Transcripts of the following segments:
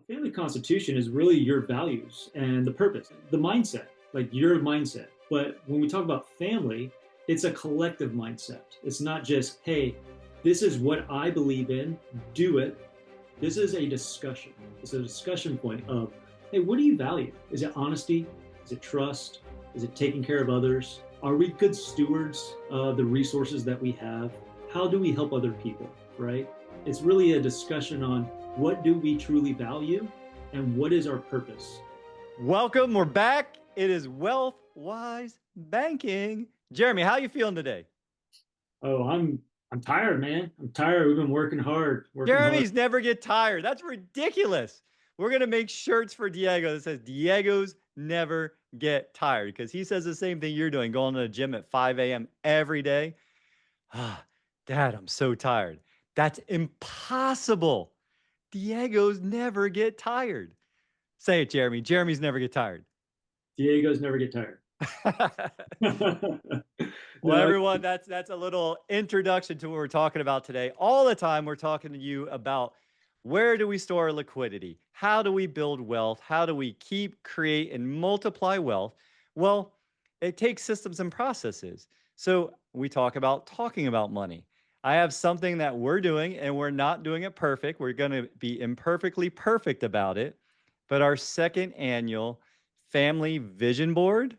Family constitution is really your values and the purpose, the mindset, like your mindset. But when we talk about family, it's a collective mindset. It's not just, hey, this is what I believe in, do it. This is a discussion. It's a discussion point of, hey, what do you value? Is it honesty? Is it trust? Is it taking care of others? Are we good stewards of the resources that we have? How do we help other people, right? It's really a discussion on what do we truly value and what is our purpose. Welcome. We're back. It is WealthWise Banking. Jeremy, how you feeling today? Oh, I'm tired, man. I'm tired. We've been working hard, working hard. Jeremy's never get tired. That's ridiculous. We're going to make shirts for Diego that says Diego's never get tired because he says the same thing you're doing, going to the gym at 5 a.m. every day. Ah, Dad, I'm so tired. That's impossible. Diego's never get tired. Say it, Jeremy. Jeremy's never get tired. Diego's never get tired. Well, No, everyone, that's a little introduction to what we're talking about today. All the time, we're talking to you about where do we store our liquidity? How do we build wealth? How do we keep, create, and multiply wealth? Well, it takes systems and processes. So we talk about talking about money. I have something that we're doing, and we're not doing it perfect. We're going to be imperfectly perfect about it. But our second annual family vision board,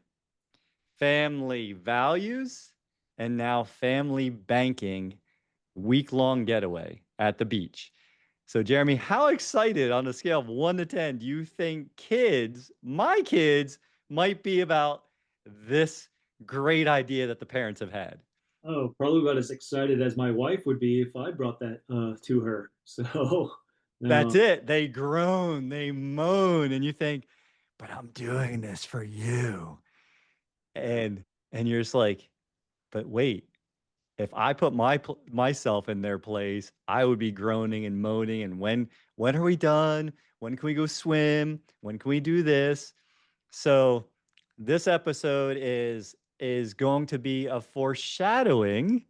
family values, and now family banking week-long getaway at the beach. So, Jeremy, how excited on a scale of 1 to 10 do you think my kids, might be about this great idea that the parents have had? oh, probably about as excited as my wife would be if I brought that to her. So, That's no, it. They groan, they moan, and you think, but I'm doing this for you. And you're just like, but wait, if I put myself in their place, I would be groaning and moaning. And when are we done? When can we go swim? When can we do this? So this episode is going to be a foreshadowing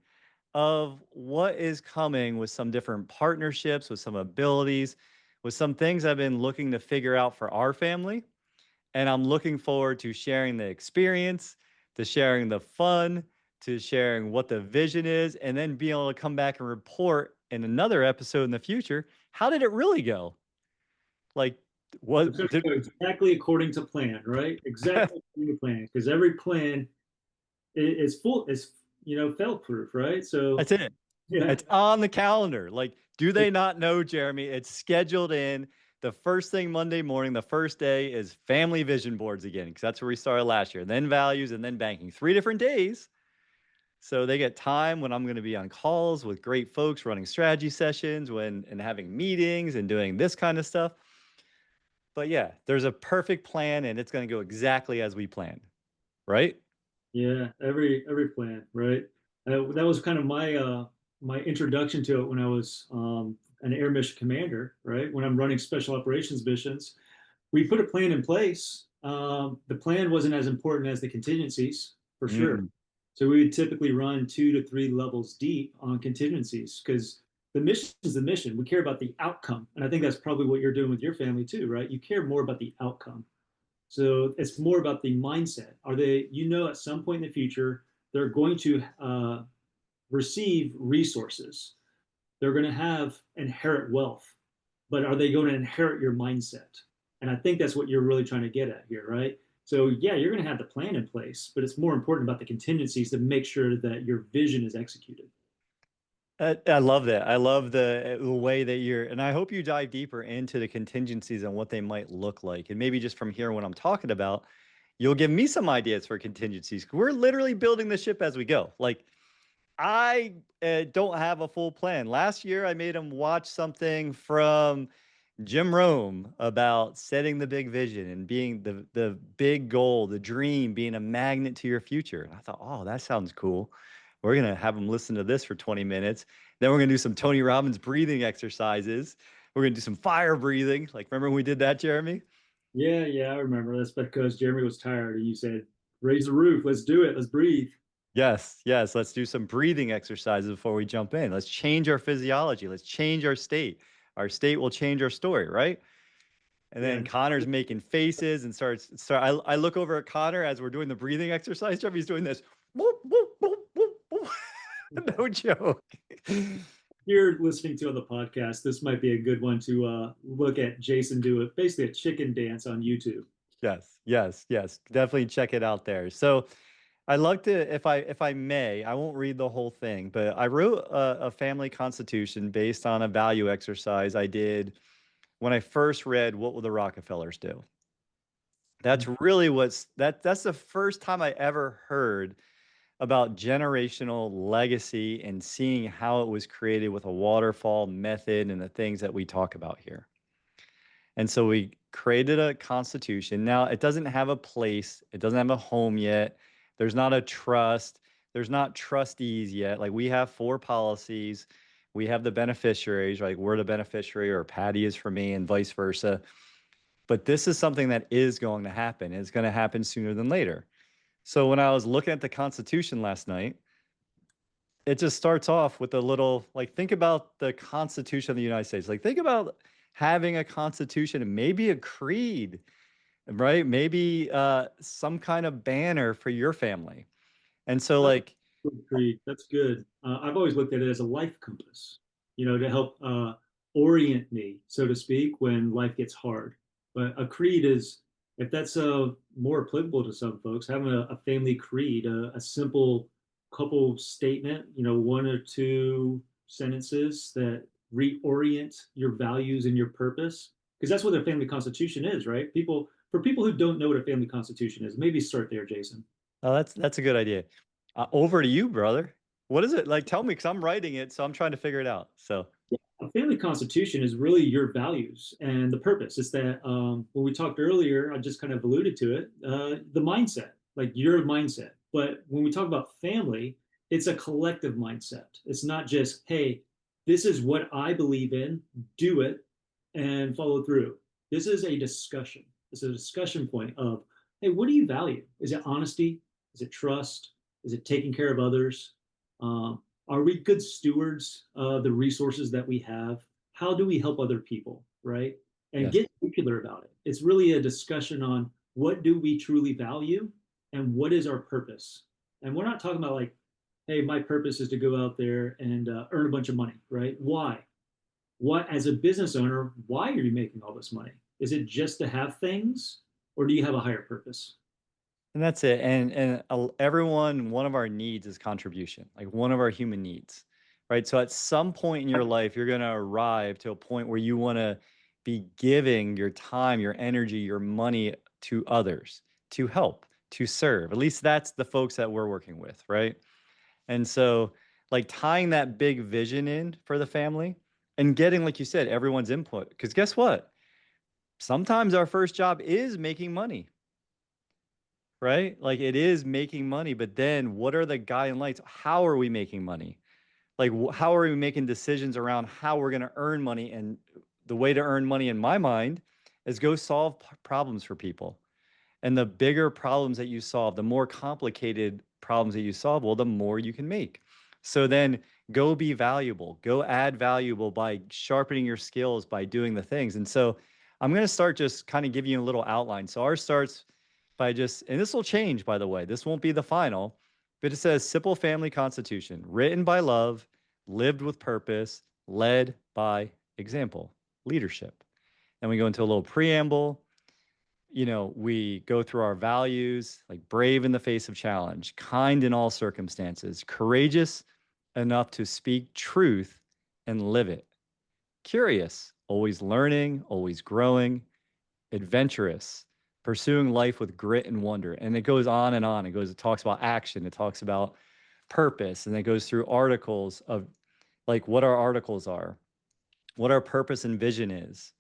of what is coming with some different partnerships, with some abilities, with some things I've been looking to figure out for our family. And I'm looking forward to sharing the experience, to sharing the fun, to sharing what the vision is, and then being able to come back and report in another episode in the future. How did it really go? Like, it's going what to did, go exactly according to plan, right? Exactly according to plan, because every plan is full, is fail proof, right? So, that's it. yeah, It's on the calendar. Like, do they not know, Jeremy? It's scheduled in. The first thing Monday morning, the first day is family vision boards again, because that's where we started last year. Then values and then banking. 3 different days. So they get time when I'm going to be on calls with great folks running strategy sessions and having meetings and doing this kind of stuff. But yeah, there's a perfect plan and it's going to go exactly as we planned, right? yeah, every plan, right? That was kind of my introduction to it when I was an air mission commander, right? When I'm running special operations missions, we put a plan in place. The plan wasn't as important as the contingencies, for sure. Mm, So we would typically run 2 to 3 levels deep on contingencies because the mission is the mission. We care about the outcome. And I think that's probably what you're doing with your family too, right? You care more about the outcome. So it's more about the mindset. Are they, at some point in the future, they're going to receive resources. They're going to have inherit wealth, but are they going to inherit your mindset? And I think that's what you're really trying to get at here, right? So yeah, you're going to have the plan in place, but it's more important about the contingencies to make sure that your vision is executed. I love that. I love the way that and I hope you dive deeper into the contingencies and what they might look like. And maybe just from hearing what I'm talking about, you'll give me some ideas for contingencies. We're literally building the ship as we go. Like, I don't have a full plan. Last year, I made him watch something from Jim Rome about setting the big vision and being the big goal, the dream, being a magnet to your future. And I thought, oh, that sounds cool. We're gonna have him listen to this for 20 minutes. Then we're gonna do some Tony Robbins breathing exercises. We're gonna do some fire breathing. Like, remember when we did that, Jeremy? Yeah, yeah, I remember. That's because Jeremy was tired and you said, raise the roof, let's do it, let's breathe. Yes, yes. Let's do some breathing exercises before we jump in. Let's change our physiology. Let's change our state. Our state will change our story, right? And Yeah. then Connor's making faces and I look over at Connor as we're doing the breathing exercise. He's doing this. Whoop, whoop, whoop, whoop, whoop. No joke. You're listening to on the podcast, this might be a good one to look at Jason do it, basically a chicken dance on YouTube. Yes, yes, yes. Definitely check it out there. So I like to, if I may, I won't read the whole thing, but I wrote a family constitution based on a value exercise I did when I first read What Will the Rockefellers Do? That's really that's the first time I ever heard about generational legacy and seeing how it was created with a waterfall method and the things that we talk about here. And so we created a constitution. Now, it doesn't have a place, it doesn't have a home yet. There's not a trust, there's not trustees yet. Like we have four policies. We have the beneficiaries, like we're the beneficiary or Patty is for me and vice versa. But this is something that is going to happen. It's going to happen sooner than later. So when I was looking at the Constitution last night, it just starts off with a little like think about the Constitution of the United States. Like think about having a constitution and maybe a creed, right? Maybe some kind of banner for your family. And so like Good Creed. That's good. I've always looked at it as a life compass, to help orient me, so to speak, when life gets hard. But a creed is, if that's more applicable to some folks, having a family creed, a simple couple statement, one or two sentences that reorient your values and your purpose, because that's what a family constitution is, right? For people who don't know what a family constitution is, maybe start there, Jason. oh, that's a good idea. Over to you, brother. What is it? Like tell me, because I'm writing it, so I'm trying to figure it out. So A family constitution is really your values and the purpose. It's that when we talked earlier, I just kind of alluded to it, the mindset, like your mindset. But when we talk about family, it's a collective mindset. It's not just, hey, this is what I believe in, do it and follow through. This is a discussion. It's a discussion point of, hey, what do you value? Is it honesty? Is it trust? Is it taking care of others? Um, are we good stewards of the resources that we have? How do we help other people, right? And yes. get nuclear about it. It's really a discussion on what do we truly value and what is our purpose. And we're not talking about like, hey, my purpose is to go out there and earn a bunch of money, right? Why? What, as a business owner, why are you making all this money? Is it just to have things, or do you have a higher purpose? And that's it. And everyone, one of our needs is contribution, like one of our human needs, right? So at some point in your life, you're going to arrive to a point where you want to be giving your time, your energy, your money to others, to help, to serve. At least that's the folks that we're working with, right? And so, like tying that big vision in for the family and getting, like you said, everyone's input. Because guess what? Sometimes our first job is making money, right? Like it is making money, but then what are the guiding lights? How are we making money? Like how are we making decisions around how we're going to earn money? And the way to earn money in my mind is go solve problems for people. And the bigger problems that you solve, the more complicated problems that you solve, well, the more you can make. So then go be valuable, go add valuable by sharpening your skills, by doing the things. And so I'm going to start just kind of giving you a little outline. So ours starts by just, and this will change, by the way, this won't be the final, but it says Sipple Family Constitution, written by love, lived with purpose, led by example, leadership. And we go into a little preamble. We go through our values like brave in the face of challenge, kind in all circumstances, courageous enough to speak truth and live it, curious, always learning, always growing, adventurous, pursuing life with grit and wonder. And it goes on and on. It talks about action, it talks about purpose, and it goes through articles of like what our articles are, what our purpose and vision is,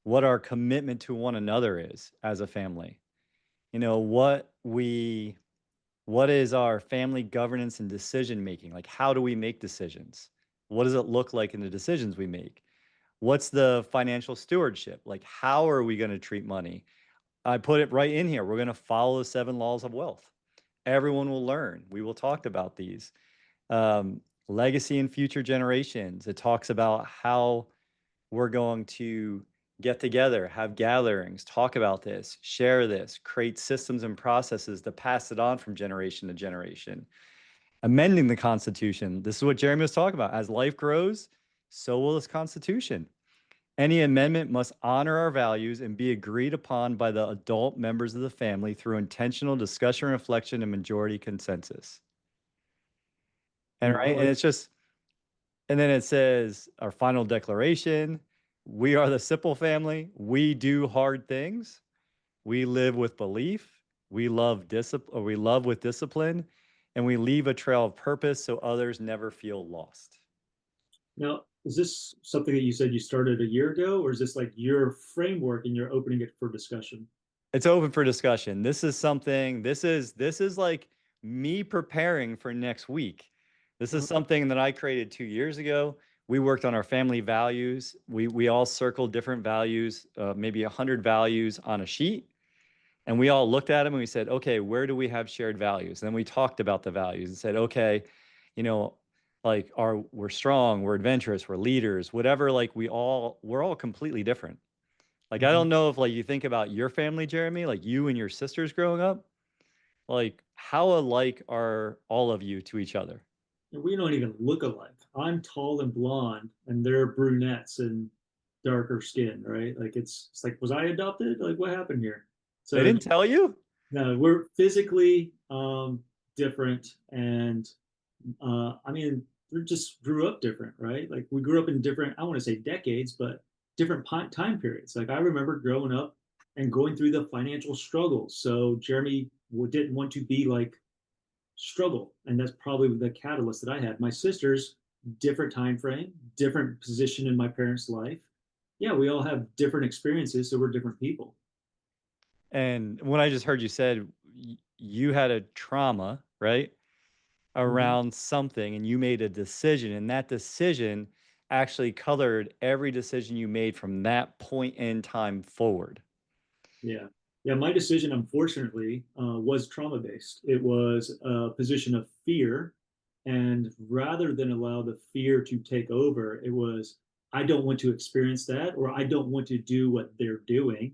what our commitment to one another is as a family. What is our family governance and decision making? Like how do we make decisions? What does it look like in the decisions we make? What's the financial stewardship? Like how are we going to treat money? I put it right in here. We're going to follow the 7 laws of wealth. Everyone will learn. We will talk about these. Legacy and future generations. It talks about how we're going to get together, have gatherings, talk about this, share this, create systems and processes to pass it on from generation to generation. Amending the Constitution. This is what Jeremy was talking about. As life grows, so will this Constitution. Any amendment must honor our values and be agreed upon by the adult members of the family through intentional discussion, reflection, and majority consensus. And Yeah, I right, and like. it's just, and then it says our final declaration. We are the Sipple family. We do hard things. We live with belief. We love discipline. We love with discipline, and we leave a trail of purpose so others never feel lost. Now, is this something that you said you started a year ago, or is this like your framework and you're opening it for discussion? It's open for discussion. This is something. This is like me preparing for next week. This is Oh, something that I created 2 years ago. We worked on our family values. We all circled different values, maybe 100 values on a sheet, and we all looked at them and we said, okay, where do we have shared values? And then we talked about the values and said, okay, you know, like we're strong, we're adventurous, we're leaders, whatever. Like we're all completely different. Like I mhm. don't know if like you think about your family, Jeremy, like you and your sisters growing up, like how alike are all of you to each other? And we don't even look alike. I'm tall and blonde, and they're brunettes and darker skin, right? Like it's like, was I adopted? Like, what happened here? They So didn't tell you? no, we're physically different, and I mean, we just grew up different, right? Like we grew up in different, I want to say decades, but different time periods. Like I remember growing up and going through the financial struggles. So Jeremy didn't want to be like struggle, and that's probably the catalyst that I had. My sisters, different time frame, different position in my parents' life. Yeah, we all have different experiences, so we're different people. And when I just heard you said you had a trauma, right? Mm-hmm. Around something and you made a decision, and that decision actually colored every decision you made from that point in time forward. Yeah. Yeah. My decision, unfortunately, was trauma based. It was a position of fear. And rather than allow the fear to take over, it was, I don't want to experience that, or I don't want to do what they're doing.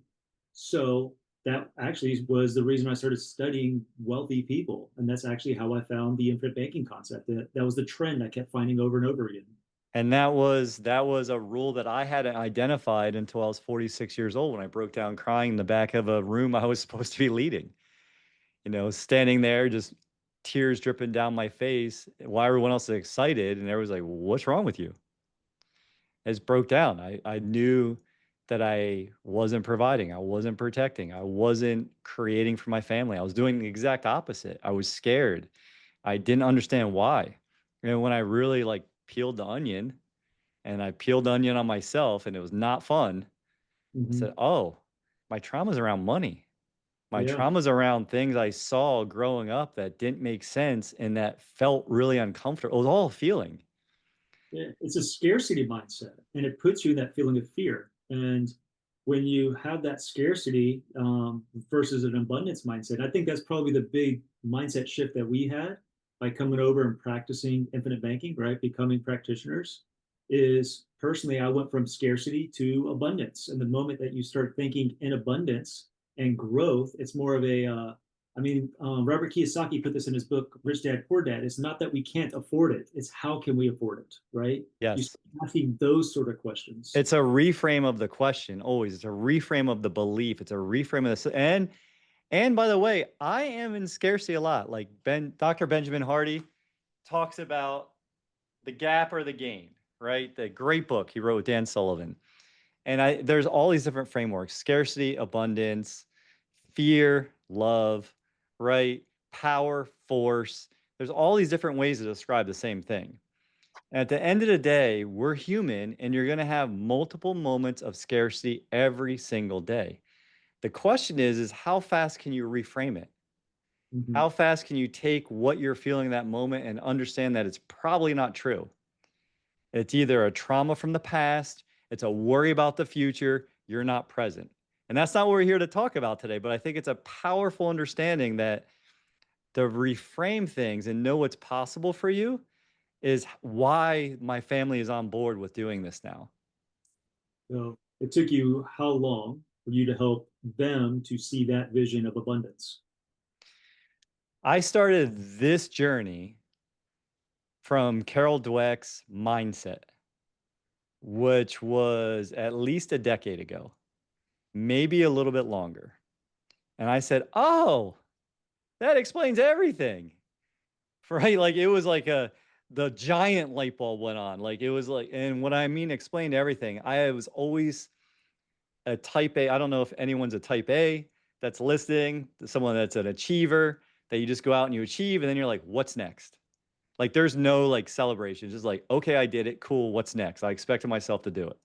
So that actually was the reason I started studying wealthy people. And that's actually how I found the infinite banking concept. That was the trend I kept finding over and over again. And that was a rule that I hadn't identified until I was 46 years old when I broke down crying in the back of a room I was supposed to be leading. Standing there, just tears dripping down my face while everyone else is excited. And everyone's like, what's wrong with you? I just broke down. I knew that I wasn't providing, I wasn't protecting, I wasn't creating for my family. I was doing the exact opposite. I was scared. I didn't understand why. And when I really like peeled the onion and I peeled the onion on myself and it was not fun, I Mm-hmm. said, oh, my trauma's around money. My Yeah. trauma's around things I saw growing up that didn't make sense and that felt really uncomfortable. It was all a feeling. Yeah, it's a scarcity mindset, and it puts you in that feeling of fear. And when you have that scarcity versus an abundance mindset, I think that's probably the big mindset shift that we had by coming over and practicing infinite banking, right? Becoming practitioners is personally, I went from scarcity to abundance. And the moment that you start thinking in abundance and growth, it's more of a Robert Kiyosaki put this in his book, Rich Dad, Poor Dad. It's not that we can't afford it, it's how can we afford it, right? You Yes. start asking those sort of questions. It's a reframe of the question always. It's a reframe of the belief. It's a reframe of this. And by the way, I am in scarcity a lot. Like Dr. Benjamin Hardy talks about the gap or the gain, right? The great book he wrote with Dan Sullivan. And there's all these different frameworks: scarcity, abundance, fear, love, right? Power, force. There's all these different ways to describe the same thing. At the end of the day, we're human and you're going to have multiple moments of scarcity every single day. The question is how fast can you reframe it? Mm-hmm. How fast can you take what you're feeling in that moment and understand that it's probably not true? It's either a trauma from the past, it's a worry about the future, you're not present. And that's not what we're here to talk about today, but I think it's a powerful understanding that to reframe things and know what's possible for you is why my family is on board with doing this now. So It took you how long for you to help them to see that vision of abundance? I started this journey from Carol Dweck's mindset, which was at least a decade ago, maybe a little bit longer. And I said, oh, that explains everything. Right? Like it was like the giant light bulb went on. Like it was like, and what I mean explained everything. I was always a type A. I don't know if anyone's a type A that's listening, someone that's an achiever that you just go out and you achieve, and then you're like, what's next? Like there's no like celebration. It's just like, okay, I did it. Cool. What's next? I expected myself to do it.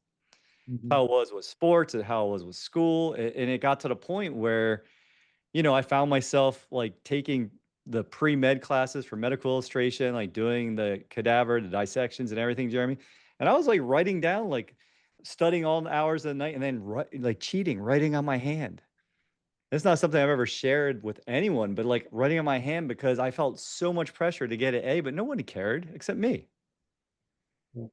Mm-hmm. How it was with sports and how it was with school. And it got to the point where, I found myself like taking the pre-med classes for medical illustration, like doing the cadaver, the dissections and everything, Jeremy. And I was like writing down, like studying all the hours of the night and then like cheating, writing on my hand. It's not something I've ever shared with anyone, but like writing on my hand because I felt so much pressure to get an A, but no one cared except me. Yeah. You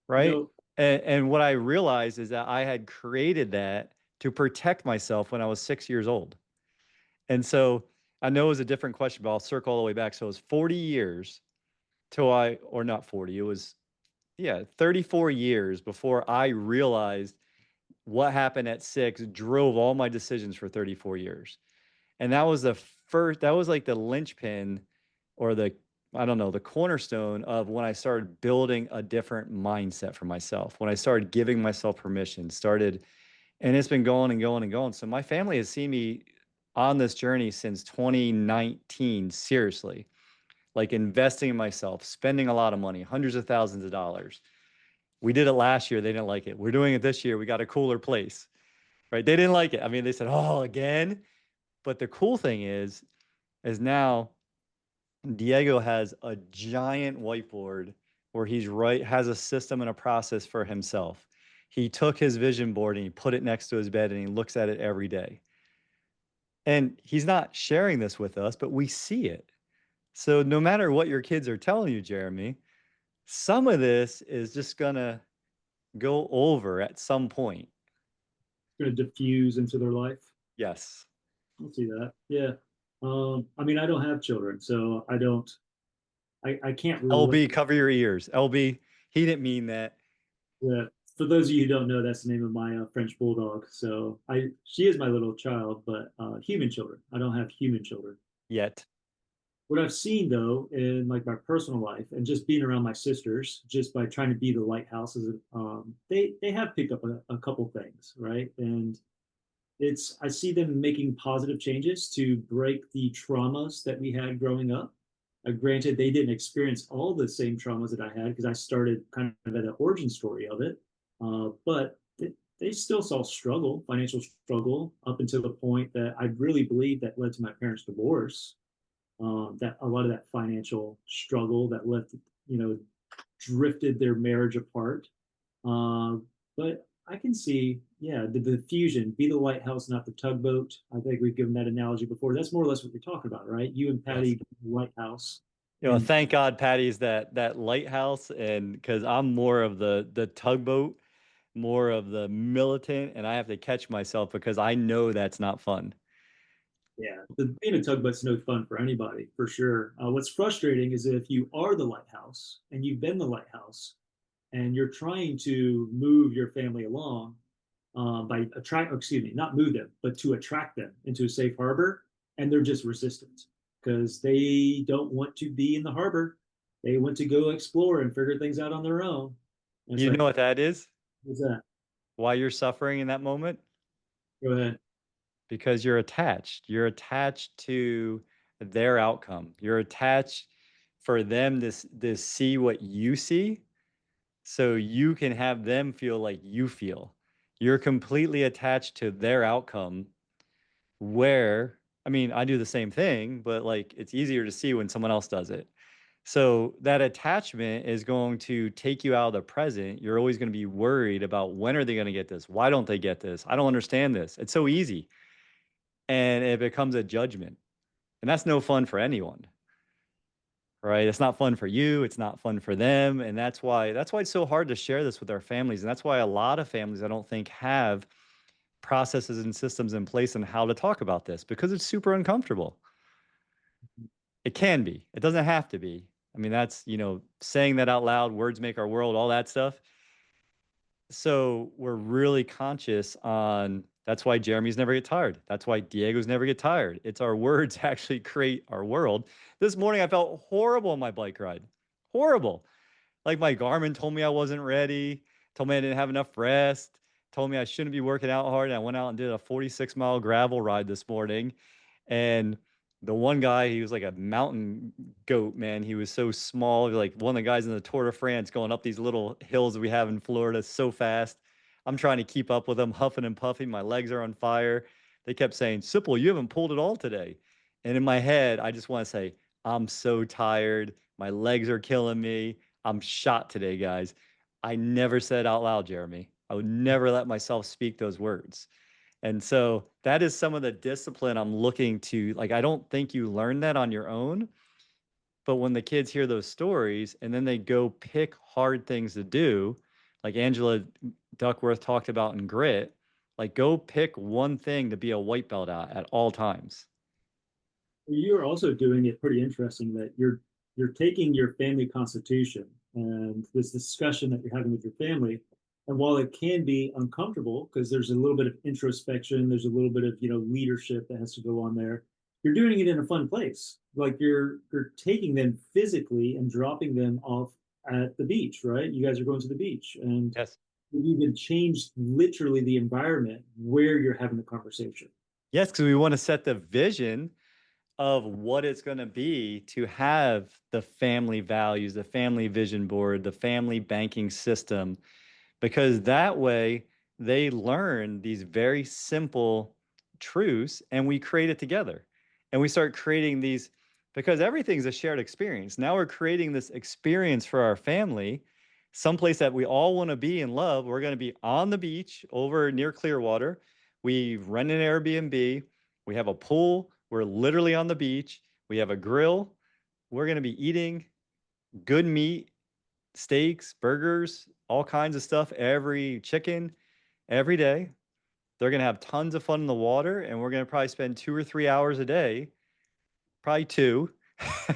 Right. know, And what I realized is that I had created that to protect myself when I was 6 years old. And so I know it was a different question, but I'll circle all the way back. So it was 40 years till or not 40, it was, yeah, 34 years before I realized what happened at 6 drove all my decisions for 34 years. And that was like the linchpin or I don't know, the cornerstone of when I started building a different mindset for myself, when I started giving myself permission, and it's been going and going and going. So my family has seen me on this journey since 2019, seriously, like investing in myself, spending a lot of money, hundreds of thousands of dollars. We did it last year. They didn't like it. We're doing it this year. We got a cooler place, right? They didn't like it. I mean, they said, oh, again. But the cool thing is now Diego has a giant whiteboard where has a system and a process for himself. He took his vision board and he put it next to his bed and he looks at it every day. And he's not sharing this with us, but we see it. So no matter what your kids are telling you, Jeremy, some of this is just gonna go over at some point. going to diffuse into their life. Yes. I'll see that. Yeah. I mean, I don't have children, so I don't, I can't relate. LB, cover your ears. LB, he didn't mean that Yeah. For those of you who don't know, that's the name of my French bulldog. So she is my little child, but human children. I don't have human children. yet. What I've seen though in like my personal life and just being around my sisters, just by trying to be the lighthouse, is they have picked up a couple things, right? And I see them making positive changes to break the traumas that we had growing up. Granted, they didn't experience all the same traumas that I had because I started kind of at the origin story of it. But they still saw struggle, financial struggle, up until the point that I really believe that led to my parents' divorce. That a lot of that financial struggle that left, you know, drifted their marriage apart. Uh, but I can see, yeah, the diffusion, be the lighthouse, not the tugboat. I think we've given that analogy before. That's more or less what we're talking about, right? You and Yes. Patty, the lighthouse, and Thank God Patty's that lighthouse, and because I'm more of the tugboat, more of the militant, and I have to catch myself because I know that's not fun. yeah, being a tugboat's no fun for anybody, for sure. What's frustrating is if you are the lighthouse and you've been the lighthouse and you're trying to move your family along by excuse me, not move them, but to attract them into a safe harbor, and they're just resistant because they don't want to be in the harbor. They want to go explore and figure things out on their own. And it's You like, know what that is? what's that? Why you're suffering in that moment? Go ahead. Because you're attached. You're attached to their outcome. You're attached for them to see what you see so you can have them feel like you feel. You're completely attached to their outcome where, I mean, I do the same thing, but like it's easier to see when someone else does it. So that attachment is going to take you out of the present. You're always going to be worried about when are they going to get this? Why don't they get this? I don't understand this. It's so easy. And it becomes a judgment. And that's no fun for anyone. right? It's not fun for you, it's not fun for them, and that's why it's so hard to share this with our families, and that's why a lot of families I don't think have processes and systems in place on how to talk about this because it's super uncomfortable. It can be. It doesn't have to be. I mean, that's, saying that out loud, words make our world, all that stuff. So we're really conscious on that's why Jeremy's never get tired. That's why Diego's never get tired. It's our words actually create our world. This morning I felt horrible on my bike ride. Horrible. Like my Garmin told me I wasn't ready, told me I didn't have enough rest, told me I shouldn't be working out hard. And I went out and did a 46-mile gravel ride this morning. And the one guy, he was like a mountain goat, man. He was so small, like one of the guys in the Tour de France going up these little hills that we have in Florida so fast. I'm trying to keep up with him, huffing and puffing. My legs are on fire. They kept saying, Sipple, you haven't pulled it all today. And in my head, I just want to say, I'm so tired. My legs are killing me. I'm shot today, guys. I never said out loud, Jeremy. I would never let myself speak those words. And so that is some of the discipline I'm looking to. Like, I don't think you learn that on your own. But when the kids hear those stories and then they go pick hard things to do, like Angela Duckworth talked about in Grit, like go pick one thing to be a white belt at all times. You're also doing it pretty interesting that you're taking your family constitution and this discussion that you're having with your family, and while it can be uncomfortable because there's a little bit of introspection, there's a little bit of leadership that has to go on there. You're doing it in a fun place, like you're taking them physically and dropping them off at the beach, right? You guys are going to the beach, and Yes. you even changed literally the environment where you're having the conversation. Yes, because we want to set the vision of what it's going to be to have the family values, the family vision board, the family banking system, because that way they learn these very simple truths and we create it together. And we start creating these because everything's a shared experience. Now we're creating this experience for our family, someplace that we all want to be and love. We're going to be on the beach over near Clearwater. We rent an Airbnb. We have a pool. We're literally on the beach. We have a grill. We're going to be eating good meat, steaks, burgers, all kinds of stuff, every chicken, every day. They're going to have tons of fun in the water, and we're going to probably spend 2 or 3 hours a day, probably two.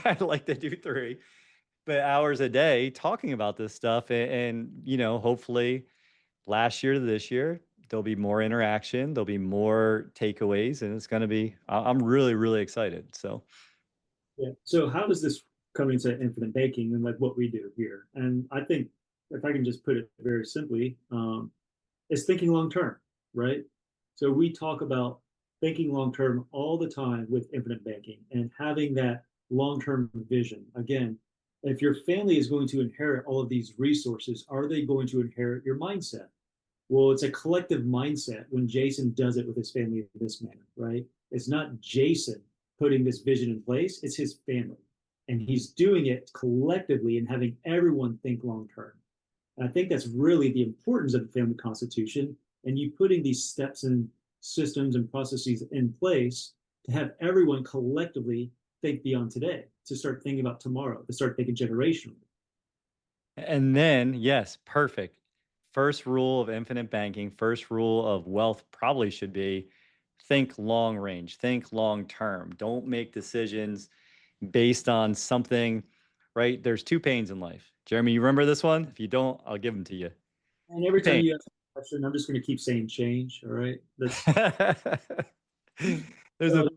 I'd like to do three, but hours a day talking about this stuff. And hopefully last year to this year, there'll be more interaction, there'll be more takeaways, and it's going to be, I'm really, really excited. So, Yeah. So how does this come into infinite banking and like what we do here? And I think if I can just put it very simply, it's thinking long term, right? So we talk about thinking long term all the time with infinite banking and having that long term vision. Again, if your family is going to inherit all of these resources, are they going to inherit your mindset? Well, it's a collective mindset when Jason does it with his family in this manner, right? It's not Jason putting this vision in place, it's his family. And he's doing it collectively and having everyone think long term. And I think that's really the importance of the family constitution and you putting these steps and systems and processes in place to have everyone collectively think beyond today, to start thinking about tomorrow, to start thinking generationally. and then, yes, perfect. First rule of infinite banking, first rule of wealth probably should be think long range, think long term. Don't make decisions based on something, right? There's two pains in life. Jeremy, you remember this one? If you don't, I'll give them to you. And Two every time pains. you ask a question, I'm just going to keep saying change. All right. That's There's a so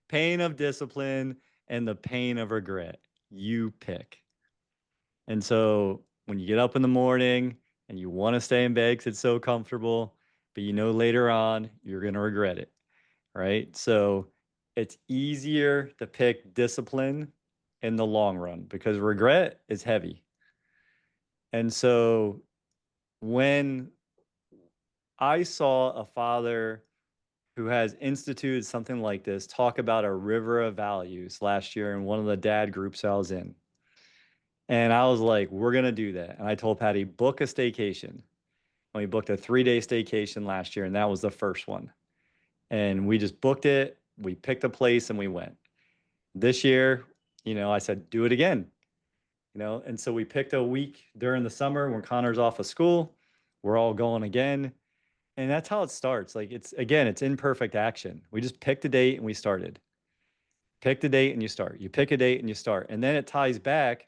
pain of discipline and the pain of regret. You pick. And so when you get up in the morning and you want to stay in bed because it's so comfortable, but later on you're going to regret it, right? So it's easier to pick discipline in the long run because regret is heavy. And so when I saw a father who has instituted something like this talk about a river of values last year in one of the dad groups I was in, and I was like, we're going to do that. And I told Patty, book a staycation. And we booked a 3-day staycation last year, and that was the first one. And we just booked it. We picked a place and we went. This year, I said, do it again, and so we picked a week during the summer when Connor's off of school. We're all going again. And that's how it starts. Like it's imperfect action. We just picked a date and we started. Pick the date and you start. You pick a date and you start. And then it ties back.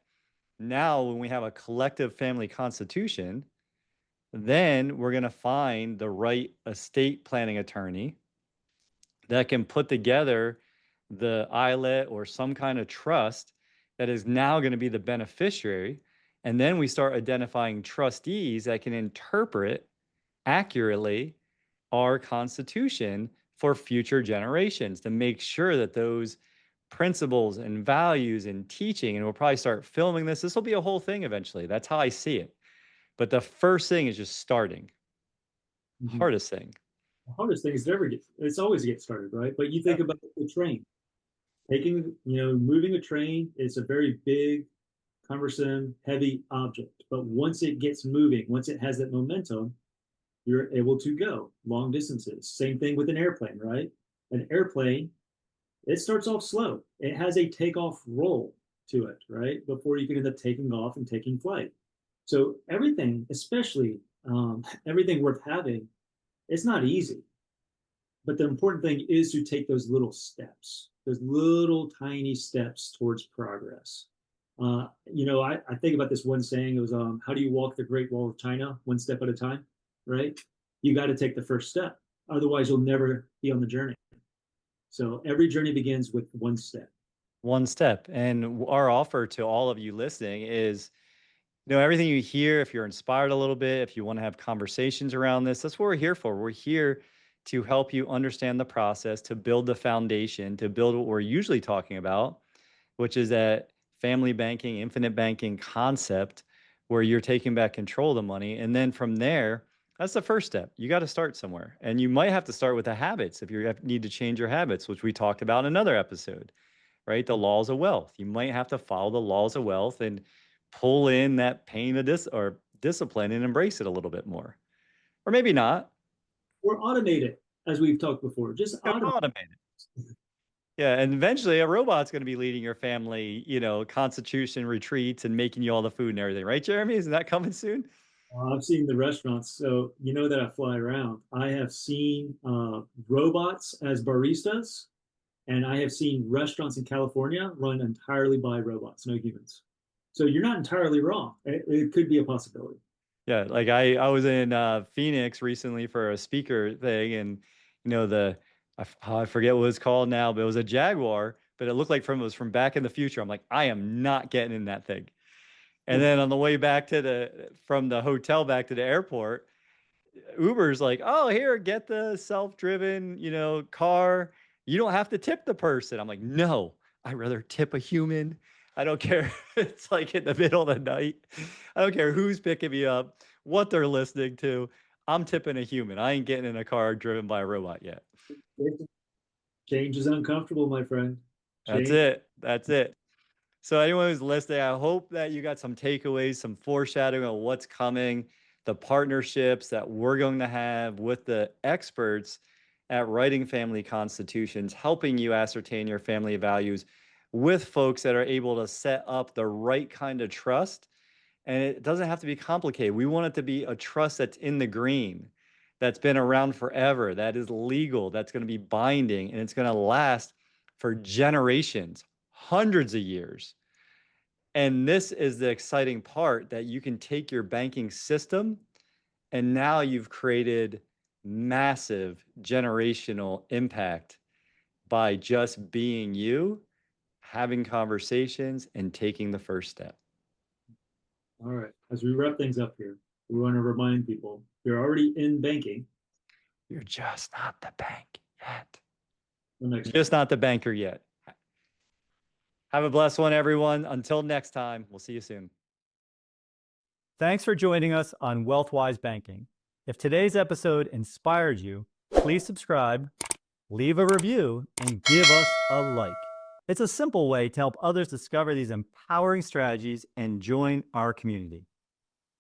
Now, when we have a collective family constitution, then we're going to find the right estate planning attorney that can put together the ILET or some kind of trust that is now going to be the beneficiary. And then we start identifying trustees that can interpret accurately our Constitution for future generations to make sure that those principles and values and teaching, and we'll probably start filming this. This will be a whole thing eventually. That's how I see it. But the first thing is just starting. Mm-hmm. Hardest thing. The hardest thing is it's always get started, right? But you think about the train. Moving a train is a very big, cumbersome, heavy object. But once it gets moving, once it has that momentum, you're able to go long distances. Same thing with an airplane, right? An airplane, it starts off slow. It has a takeoff roll to it, right? Before you can end up taking off and taking flight. So everything, especially everything worth having, it's not easy. But the important thing is to take those little steps, those little tiny steps towards progress. I think about this one saying. It was, how do you walk the Great Wall of China? One step at a time, right? You got to take the first step. Otherwise, you'll never be on the journey. So every journey begins with one step. One step. And our offer to all of you listening is, everything you hear, if you're inspired a little bit, if you want to have conversations around this, that's what we're here for. We're here to help you understand the process, to build the foundation, to build what we're usually talking about, which is that family banking, infinite banking concept where you're taking back control of the money. And then from there, that's the first step. You got to start somewhere. And you might have to start with the habits if you need to change your habits, which we talked about in another episode, right? The laws of wealth. You might have to follow the laws of wealth and pull in that pain of or discipline and embrace it a little bit more. Or maybe not. Or automate it, as we've talked before. Just automate it. Yeah, and eventually a robot's going to be leading your family, constitution retreats and making you all the food and everything, right, Jeremy? Isn't that coming soon? I've seen the restaurants, so you know that I fly around. I have seen robots as baristas, and I have seen restaurants in California run entirely by robots, no humans. So you're not entirely wrong. It could be a possibility. Yeah, like I was in Phoenix recently for a speaker thing, and I forget what it's called now, but it was a Jaguar, but it looked like it was from back in the future. I'm like, I am not getting in that thing. And then on the way back from the hotel back to the airport, Uber's like, oh, here, get the self-driven, car. You don't have to tip the person. I'm like, no, I'd rather tip a human. I don't care. It's like in the middle of the night. I don't care who's picking me up, what they're listening to. I'm tipping a human. I ain't getting in a car driven by a robot yet. Change is uncomfortable, my friend. That's it. That's it. So anyone who's listening, I hope that you got some takeaways, some foreshadowing of what's coming, the partnerships that we're going to have with the experts at writing family constitutions, helping you ascertain your family values with folks that are able to set up the right kind of trust. And it doesn't have to be complicated. We want it to be a trust that's in the green, that's been around forever, that is legal, that's going to be binding, and it's going to last for generations, hundreds of years. And this is the exciting part, that you can take your banking system and now you've created massive generational impact by just being you, having conversations, and taking the first step. All right. As we wrap things up here, we want to remind people you're already in banking. You're just not the bank yet. You're just not the banker yet. Have a blessed one, everyone. Until next time, we'll see you soon. Thanks for joining us on WealthWise Banking. If today's episode inspired you, please subscribe, leave a review, and give us a like. It's a simple way to help others discover these empowering strategies and join our community.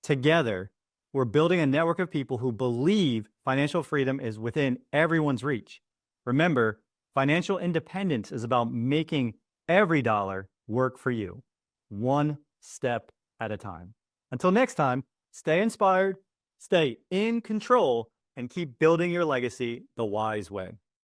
Together, we're building a network of people who believe financial freedom is within everyone's reach. Remember, financial independence is about making every dollar work for you, one step at a time. Until next time, stay inspired, stay in control, and keep building your legacy the wise way.